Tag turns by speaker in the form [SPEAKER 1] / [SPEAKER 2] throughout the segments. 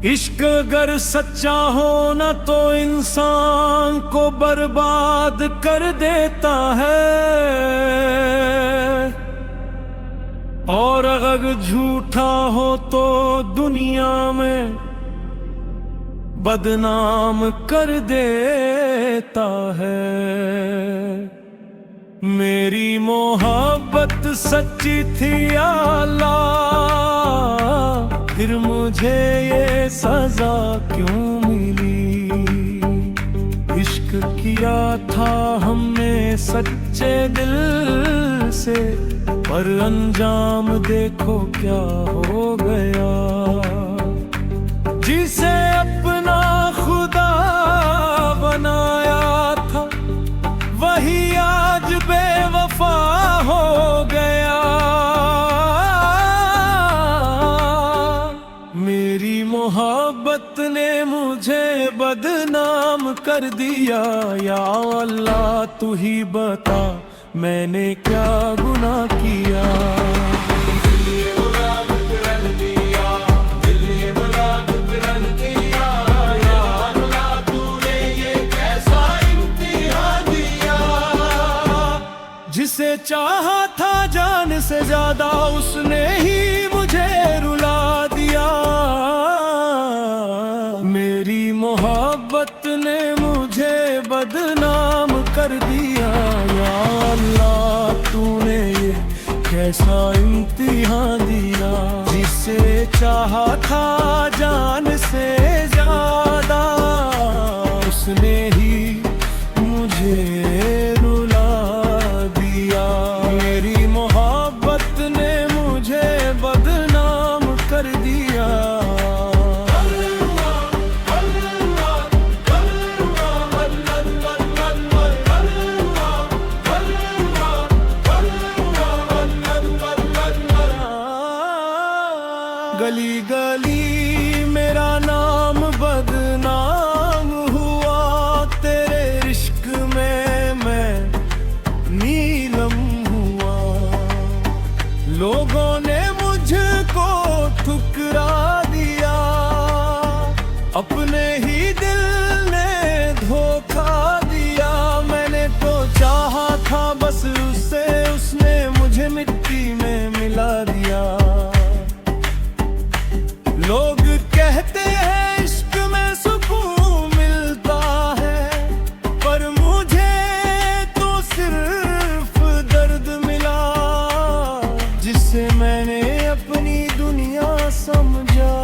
[SPEAKER 1] इश्क अगर सच्चा हो न तो इंसान को बर्बाद कर देता है, और अगर झूठा हो तो दुनिया में बदनाम कर देता है। मेरी मोहब्बत सच्ची थी या अल्लाह, फिर मुझे ये सजा क्यों मिली। इश्क किया था हमने सच्चे दिल से, पर अंजाम देखो क्या हो गया। जिसे अपना खुदा बनाया था वही आज बेवफा हो गया। मेरी मोहब्बत ने मुझे बदनाम कर दिया। या अल्लाह तू ही बता मैंने क्या गुनाह किया। जिसे चाहा था जान से ज्यादा उसने ही मुझे रुला दिया। मेरी मोहब्बत ने मुझे बदनाम कर दिया। या अल्लाह तूने ये कैसा इम्तिहान दिया। जिसे चाहा था जान से ज्यादा उसने ही मुझे गली गली मेरा नाम बदनाम हुआ। तेरे इश्क में मैं नीलम हुआ। लोगों ने मुझको ठुकरा दिया। अपने ही दिल ने धोखा दिया। मैंने तो चाहा था बस उससे, उसने मुझे मिट्टी में मिला दिया। लोग कहते हैं इश्क में सुकून मिलता है, पर मुझे तो सिर्फ दर्द मिला। जिसे मैंने अपनी दुनिया समझा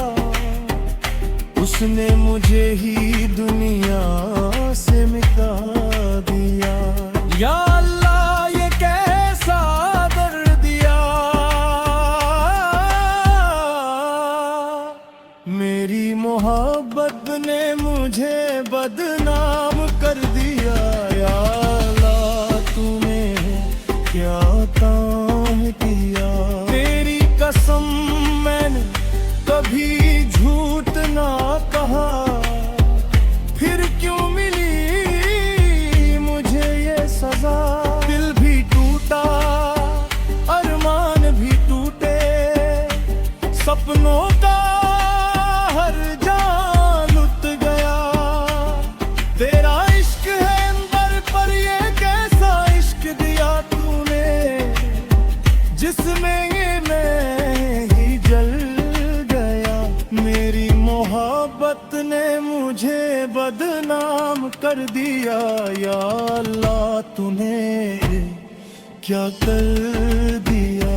[SPEAKER 1] उसने मुझे ही दुनिया से मिटा दिया। या मेरी मोहब्बत ने मुझे बदनाम कर दिया। या अल्लाह तूने क्या काम किया। तेरी कसम मैंने कभी झूठ ना कहा, फिर क्यों मिली मुझे ये सजा। दिल भी टूटा अरमान भी टूटे, सपनों का तेरा इश्क है अंदर पर ये कैसा इश्क दिया तूने, जिसमें ये मैं ही जल गया। मेरी मोहब्बत ने मुझे बदनाम कर दिया। या अल्लाह तूने क्या कर दिया।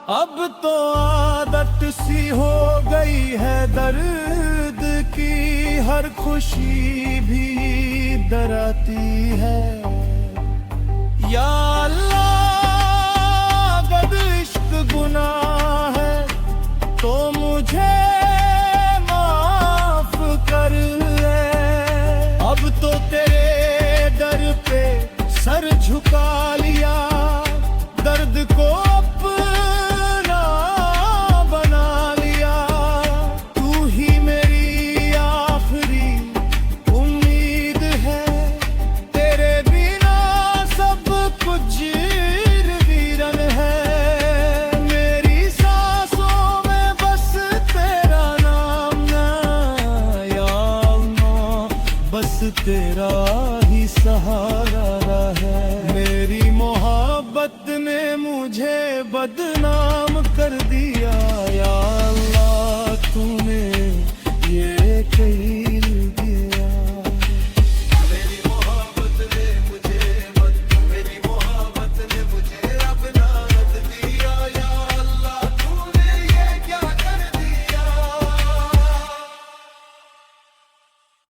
[SPEAKER 1] अब तो आदत सी हो गई है दर्द की, हर खुशी भी डराती है। या अल्लाह अगर इश्क गुनाह है तो मुझे माफ कर ले। अब तो तेरे डर पे सर झुका लिया, दर्द को बस तेरा ही सहारा है। मेरी मोहब्बत ने मुझे बदनाम कर दिया, या अल्लाह तूने ये कही